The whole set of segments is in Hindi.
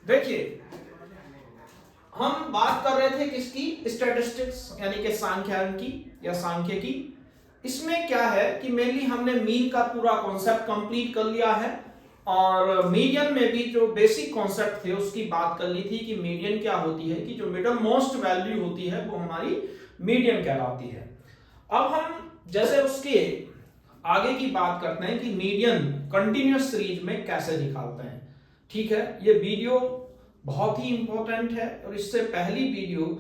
देखिए, हम बात कर रहे थे किसकी, स्टैटिस्टिक्स यानी कि सांख्यिकी या सांख्यिकी। इसमें क्या है कि मेनली हमने मीन का पूरा कॉन्सेप्ट कंप्लीट कर लिया है और मीडियन में भी जो बेसिक कॉन्सेप्ट थे उसकी बात कर ली थी कि मीडियन क्या होती है, कि जो मिडल मोस्ट वैल्यू होती है वो हमारी मीडियन कहलाती है। अब हम जैसे उसके आगे की बात करते हैं कि मीडियन कंटिन्यूअस सीरीज में कैसे निकालते हैं। ठीक है, ये वीडियो बहुत ही इंपॉर्टेंट है और इससे पहली वीडियो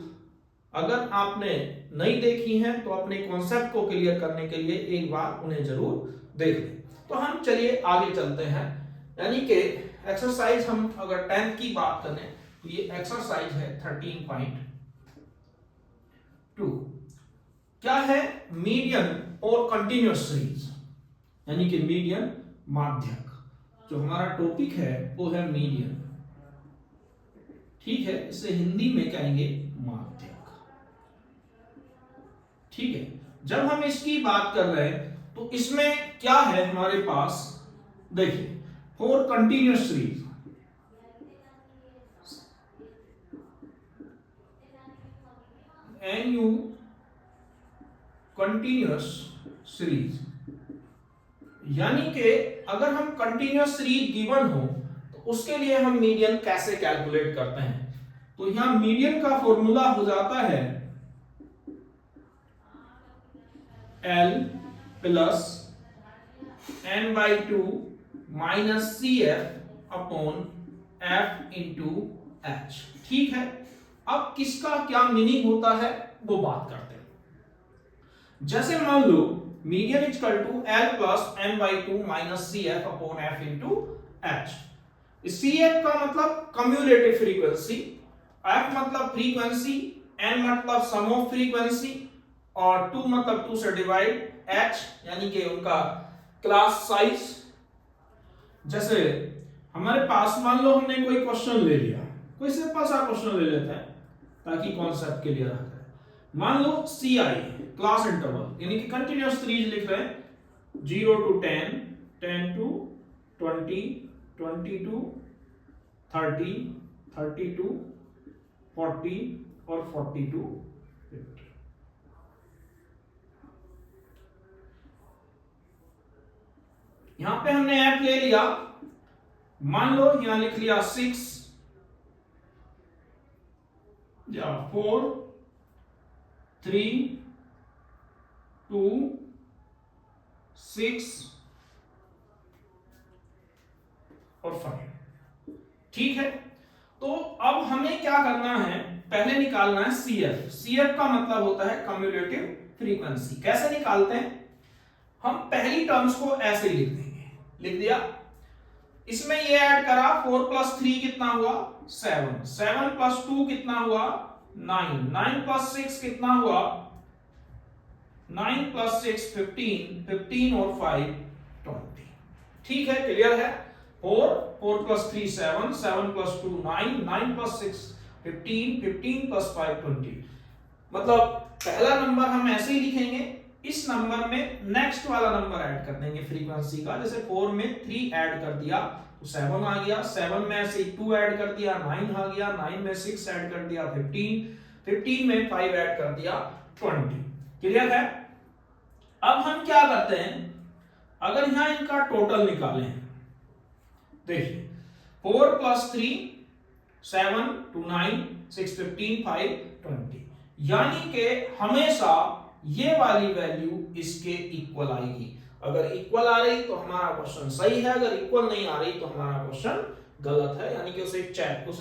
अगर आपने नहीं देखी है तो अपने कॉन्सेप्ट को क्लियर करने के लिए एक बार उन्हें जरूर देख लें। तो हम चलिए आगे चलते हैं, यानी कि एक्सरसाइज हम अगर 10th की बात करें तो ये एक्सरसाइज है 13.2। क्या है, मीडियन और कंटिन्यूअस सीरीज, यानी कि मीडियन माध्यक। जो हमारा टॉपिक है वो है मीडियन, ठीक है, इसे हिंदी में कहेंगे माध्यक। ठीक है, जब हम इसकी बात कर रहे हैं तो इसमें क्या है हमारे पास, देखिए, for continuous series NU continuous series, यानी कि अगर हम कंटिन्यूअस सीरीज गिवन हो तो उसके लिए हम मीडियन कैसे कैलकुलेट करते हैं। तो यहां मीडियन का फॉर्मूला हो जाता है L plus n/2 minus CF upon F into H। ठीक है, अब किसका क्या मीनिंग होता है वो बात करते हैं। जैसे मान लो median equal to L plus n/2 minus CF upon F into H। CF का मतलब कम्युलेटिव फ्रीक्वेंसी, F मतलब फ्रीक्वेंसी, n मतलब सम ऑफ फ्रीक्वेंसी और 2 मतलब 2 से डिवाइड, H यानी कि उनका क्लास साइज। जैसे हमारे पास मान लो हमने कोई क्वेश्चन ले लिया, कोई सिंपल सा क्वेश्चन ले लेते हैं ताकि कॉन्सेप्ट क्लियर हो जाए। मान लो CI क्लास इंटरवल यानी कि कंटिन्यूअस सीरीज लिख रहे हैं 0 to 10, 10 to 20, 20 to 30, 30 to 40 और 40 to 50। यहां पे हमने ऐप ले लिया, मान लो यहां लिख लिया 6 या 4, 3, 2, 6 और 5। ठीक है, तो अब हमें क्या करना है, पहले निकालना है CF। CF का मतलब होता है कम्युलेटिव फ्रीक्वेंसी। कैसे निकालते हैं, हम पहली टर्म्स को ऐसे ही लिख देंगे, लिख दिया, इसमें ये ऐड करा 4 प्लस 3 कितना हुआ 7, 7 प्लस 2 कितना हुआ 9, 9 प्लस 6 कितना हुआ 9 प्लस 6 15, 15 और 5 20। ठीक है, क्लियर है। 4, 4 प्लस 3 7, 7 प्लस 2 9, 9 प्लस 6 15, 15 प्लस 5 20। मतलब पहला नंबर हम ऐसे ही लिखेंगे, इस नंबर में नेक्स्ट वाला नंबर ऐड कर देंगे फ्रीक्वेंसी का। जैसे 4 में 3 ऐड कर दिया तो 7 आ गया, 7 में से 2 ऐड कर दिया 9 आ गया, 9 में 6 ऐड कर दिया 15, 15 में 5 ऐड कर दिया 20। क्लियर है। अब हम क्या करते हैं, अगर यहां इनका टोटल निकालें, देखिए 4 प्लस 3 7 2 9 6 15 5 20, यानी कि हमेशा ये वाली वैल्यू इसके इक्वल आएगी। अगर इक्वल आ रही तो हमारा क्वेश्चन सही है, अगर इक्वल नहीं आ रही तो हमारा क्वेश्चन गलत है, यानी कि उसे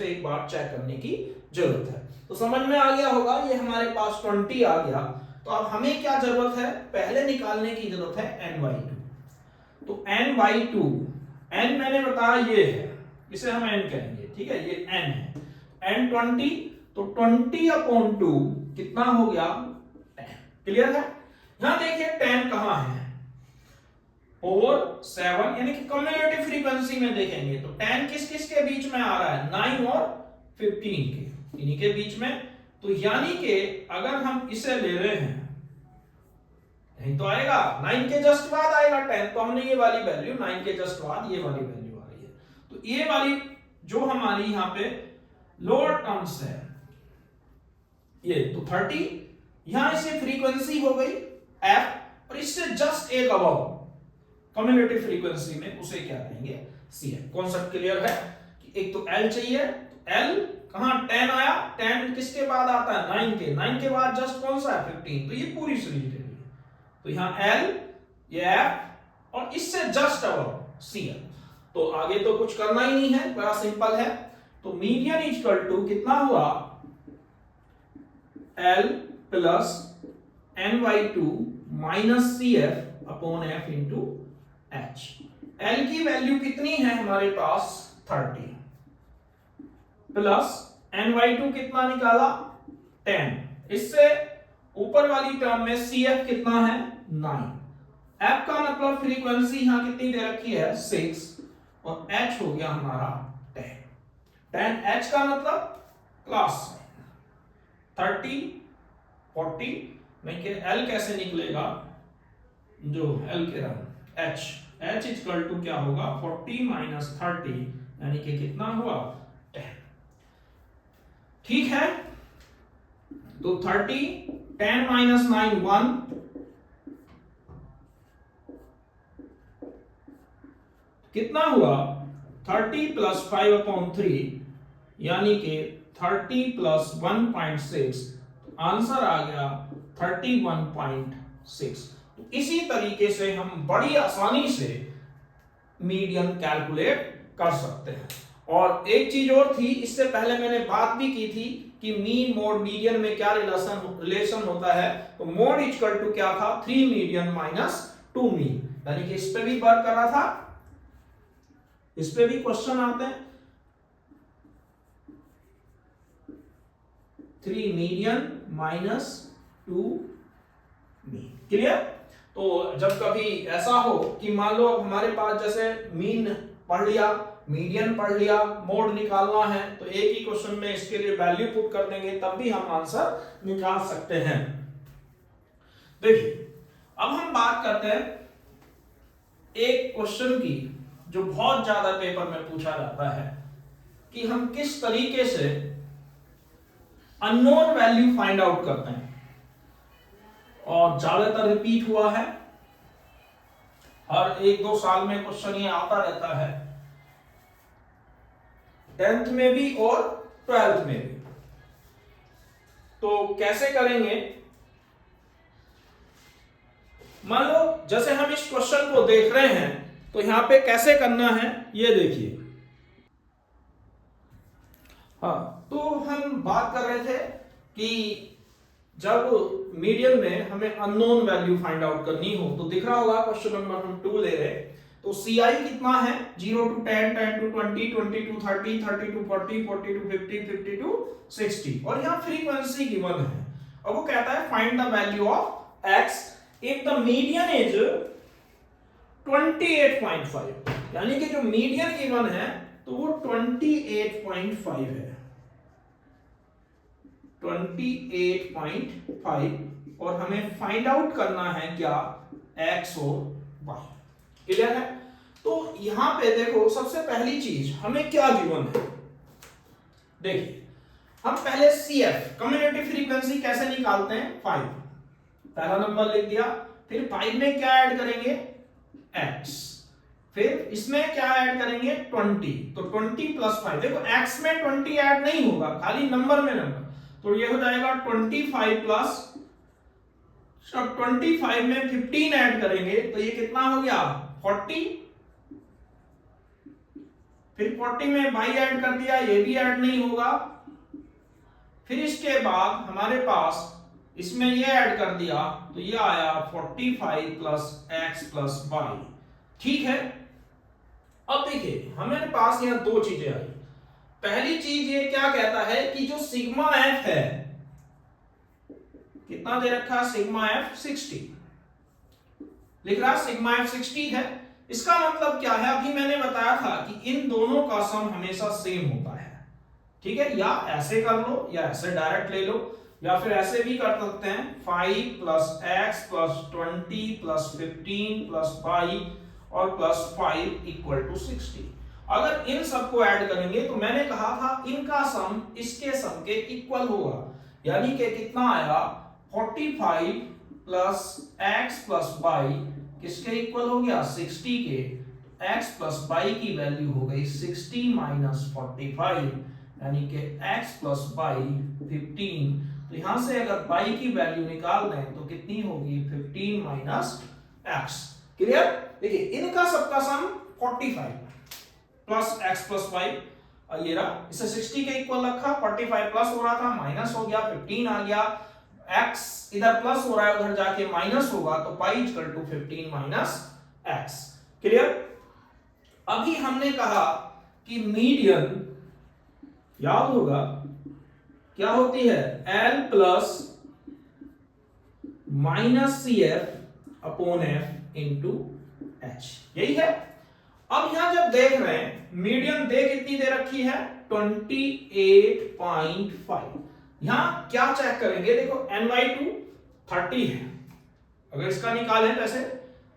एक बार चेक करने की जरूरत है। तो समझ में आ गया होगा, ये हमारे पास 20 आ गया। तो अब हमें क्या जरूरत है, पहले निकालने की जरूरत है n/2। तो n/2, n मैंने बताया ये है, इसे हम n कहेंगे, ठीक है, ये n है, n 20, तो 20/2 कितना हो गया 10। क्लियर है। यहां देखिए 10 कहां है, 4 7, यानी कि कम्युलेटिव फ्रीक्वेंसी में देखेंगे तो 10 किस किस के बीच में आ रहा है, 9 और 15 के, इन्हीं के बीच में। तो यानी कि अगर हम इसे ले रहे हैं, नहीं तो आएगा 9 के जस्ट बाद आएगा 10, तो हमने ये वाली वैल्यू 9 के जस्ट बाद ये वाली वैल्यू आ रही है, तो ये वाली जो हमारी यहाँ पे लोअर टर्म्स है ये, तो 30 यहां से फ्रीक्वेंसी हो गई f, और इससे जस्ट एक अबव कम्युलेटिव फ्रीक्वेंसी में उसे क्या कहेंगे, CF। कॉन्सेप्ट क्लियर है कि एक तो L चाहिए, तो L कहां 10 आया, 10 किसके बाद आता है 9 के, 9 के बाद जस्ट कौन सा है 15, तो ये पूरी सीरीज ले ली। तो यहां L, ये F और इससे जस्ट अबव CF। तो आगे तो कुछ करना ही नहीं है, बड़ा सिंपल है। तो मीडियन इक्वल टू कितना हुआ, L plus n/2 minus CF upon F into H। L की वैल्यू कितनी है हमारे पास 30, प्लस n/2 कितना निकाला 10, इससे ऊपर वाली टर्म में CF कितना है 9। F का मतलब फ्रीक्वेंसी यहां कितनी दे रखी है 6, और H हो गया हमारा 10। 10H का मतलब क्लास 30 40, नहीं कि L कैसे निकलेगा, जो L के रहा H इक्वल टू क्या होगा 40 माइनस 30, यानी कि कितना हुआ 10। ठीक है, तो 30 10 माइनस 9 1, कितना हुआ 30 प्लस 5 अपॉन 3, यानी कि 30 प्लस 1.6, आंसर आ गया 31.6। तो इसी तरीके से हम बड़ी आसानी से मीडियन कैलकुलेट कर सकते हैं। और एक चीज और थी, इससे पहले मैंने बात भी की थी कि मीन मोड मीडियन में क्या रिलेशन होता है। तो मोड इक्वल टू क्या था 3 मीडियन माइनस 2 मीन, यानी कि इस पे भी वर्क कर रहा था, इस पे भी क्वेश्चन आते हैं। 3 मीडियन माइनस 2 मीन, क्लियर। तो जब कभी ऐसा हो कि मान लो अब हमारे पास जैसे मीन पढ़ लिया, मीडियन पढ़ लिया, मोड निकालना है, तो एक ही क्वेश्चन में इसके लिए वैल्यू पुट कर देंगे, तब भी हम आंसर निकाल सकते हैं। देखिए अब हम बात करते हैं एक क्वेश्चन की जो बहुत ज्यादा पेपर में पूछा जाता है कि हम किस तरीके से अननोन वैल्यू फाइंड आउट करते हैं, और ज्यादातर रिपीट हुआ है, हर 1-2 साल में क्वेश्चन ये आता रहता है, 10th में भी और 12th में भी। तो कैसे करेंगे, मान लो जैसे हम इस क्वेश्चन को देख रहे हैं, तो यहां पे कैसे करना है ये देखिए। हाँ, तो हम बात कर रहे थे कि जब मीडियन में हमें अननोन वैल्यू फाइंड आउट करनी हो, तो दिख रहा होगा क्वेश्चन नंबर हम 2 ले रहे हैं। तो CI कितना है 0 to 10, 10 to 20, 20 to 30, 30 to 40, 40 to 50, 50 to 60, और यहाँ फ्रीक्वेंसी गिवन है। अब वो कहता है find the value of x if the median is 28.5, यानी कि जो मीडियन गिवन है तो वो 28.5 है, 28.5, और हमें फाइंड आउट करना है क्या x और y, क्लियर है। तो यहां पे देखो सबसे पहली चीज हमें क्या गिवन है, देखिए हम पहले CF कम्युलेटिव फ्रीक्वेंसी कैसे निकालते हैं 5, पहला नंबर लिख दिया, फिर 5 में क्या ऐड करेंगे x, फिर इसमें क्या ऐड करेंगे 20, तो 20 प्लस 5, देखो x में 20 ऐड नहीं होगा, खाली नंबर में नंबर, तो ये हो जाएगा 25 प्लस, अब 25 में 15 ऐड करेंगे तो ये कितना हो गया 40, फिर 40 में y ऐड कर दिया, ये भी ऐड नहीं होगा, फिर इसके बाद हमारे पास इसमें ये ऐड कर दिया, तो ये आया 45 प्लस x प्लस y, ठीक है। अब देखिए हमारे पास यहां 2 चीजें आई। पहली चीज ये क्या कहता है कि जो सिग्मा f है, कितना दे रखा है सिग्मा f 60, लिख रहा सिग्मा f 60 है। इसका मतलब क्या है, अभी मैंने बताया था कि इन दोनों का सम हमेशा सेम होता है, ठीक है। या ऐसे कर लो या ऐसे डायरेक्ट ले लो, या फिर ऐसे भी कर सकते हैं 5 plus x plus 20 plus 15 plus y और प्लस 5 इक्वल टू 60। अगर इन सबको ऐड करेंगे तो मैंने कहा था इनका सम इसके सम के इक्वल होगा, यानी कि कितना आया 45 प्लस x प्लस वाई किसके इक्वल हो गया 60 के। x प्लस वाई की वैल्यू हो गई 60 माइनस 45 यानी कि x प्लस वाई 15। तो यहां से अगर y की वैल्यू निकाल दें तो कितनी होगी 15 माइनस x। क्लियर। देखिए इनका सबका सम 45 प्लस x प्लस वाई, ये रहा, इसे 60 के इक्वल रखा, 45 प्लस हो रहा था माइनस हो गया, 15 आ गया, x इधर प्लस हो रहा है उधर जाके माइनस होगा तो pi equal to 15 minus x। Clear. अभी हमने कहा कि मीडियन याद होगा क्या होती है L plus minus CF upon F into H, यही है। अब यहां जब देख रहे हैं मीडियन दे कितनी दे रखी है 28.5। यहां क्या चेक करेंगे, देखो ny2 30 है, अगर इसका निकालें तो ऐसे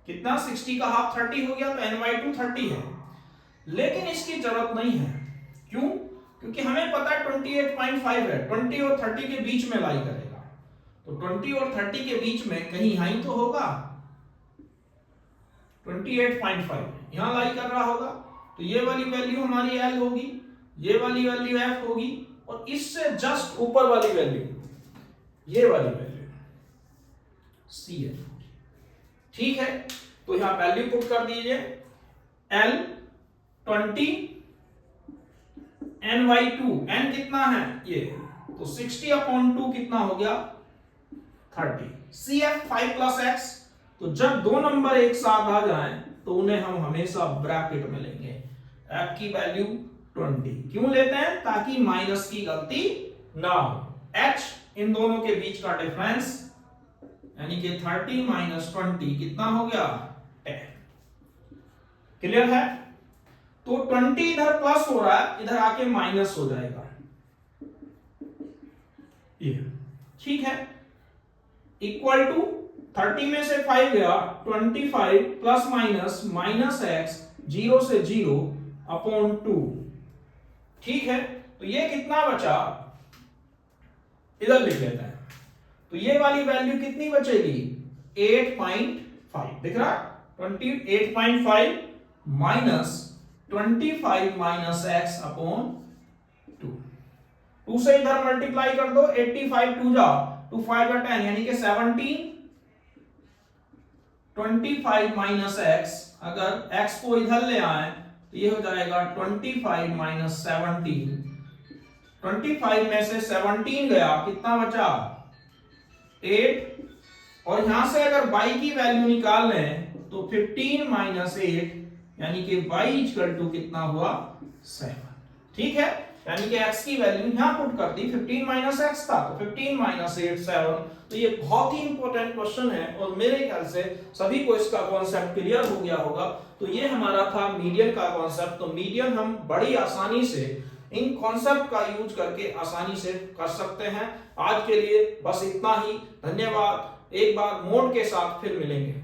कितना 60 का हाफ 30 हो गया तो ny2 30 है, लेकिन इसकी जरूरत नहीं है। क्यों? क्योंकि हमें पता है 28.5 है, 20 और 30 के बीच में लाई करेगा, तो 20 और 30 के बीच में कहीं यहां ही तो होगा, 28.5 यहां लाई कर रहा होगा, तो ये वाली वैल्यू हमारी L होगी, ये वाली वैल्यू F होगी, और इससे जस्ट ऊपर वाली वैल्यू ये वाली वैल्यू CF होगी। ठीक है, तो यहां वैल्यू पुट कर दीजिए L 20 ny2 n कितना है ये तो 60 अपॉन 2 कितना हो गया 30, CF 5 प्लस x। तो जब दो नंबर एक साथ आ जाएं तो उन्हें हम हमेशा ब्रैकेट में लेंगे, f की वैल्यू 20 क्यों लेते हैं, ताकि माइनस की गलती ना हो। h इन दोनों के बीच का डिफरेंस यानी कि 30 माइनस 20 कितना हो गया 10। क्लियर है। तो 20 इधर प्लस हो रहा है, इधर आके माइनस हो जाएगा, ये ठीक है। इक्वल टू 30 में से 5 गया 25 प्लस माइनस माइनस x 0 से 0 अपॉन 2। ठीक है, तो ये कितना बचा, इधर लिख लेते हैं, तो ये वाली वैल्यू कितनी बचेगी 8.5 दिख रहा है, 28.5 माइनस 25 माइनस x अपॉन 2। 2 से इधर मल्टीप्लाई कर दो, 85 2 जा 2 5 जा 10 यानी कि 17। 25 माइनस x, अगर x को इधर ले आए तो ये हो जाएगा 25 माइनस 17। 25 में से 17 गया, कितना बचा 8, और यहां से अगर y की वैल्यू निकाल लें तो 15 माइनस 8 यानी कि y इक्वल टू कितना हुआ 7। ठीक है, यानी कि x की वैल्यू यहां पुट कर दी, 15 माइनस x था तो 15 माइनस 8 7। तो ये बहुत ही इंपॉर्टेंट क्वेश्चन है और मेरे ख्याल से सभी को इसका कॉन्सेप्ट क्लियर हो गया होगा। तो ये हमारा था मीडियन का कॉन्सेप्ट। तो मीडियन हम बड़ी आसानी से इन कॉन्सेप्ट का यूज करके आसानी से कर सकते हैं। आज के लिए बस इतना ही, धन्यवाद। एक बार मोड के साथ फिर मिलेंगे।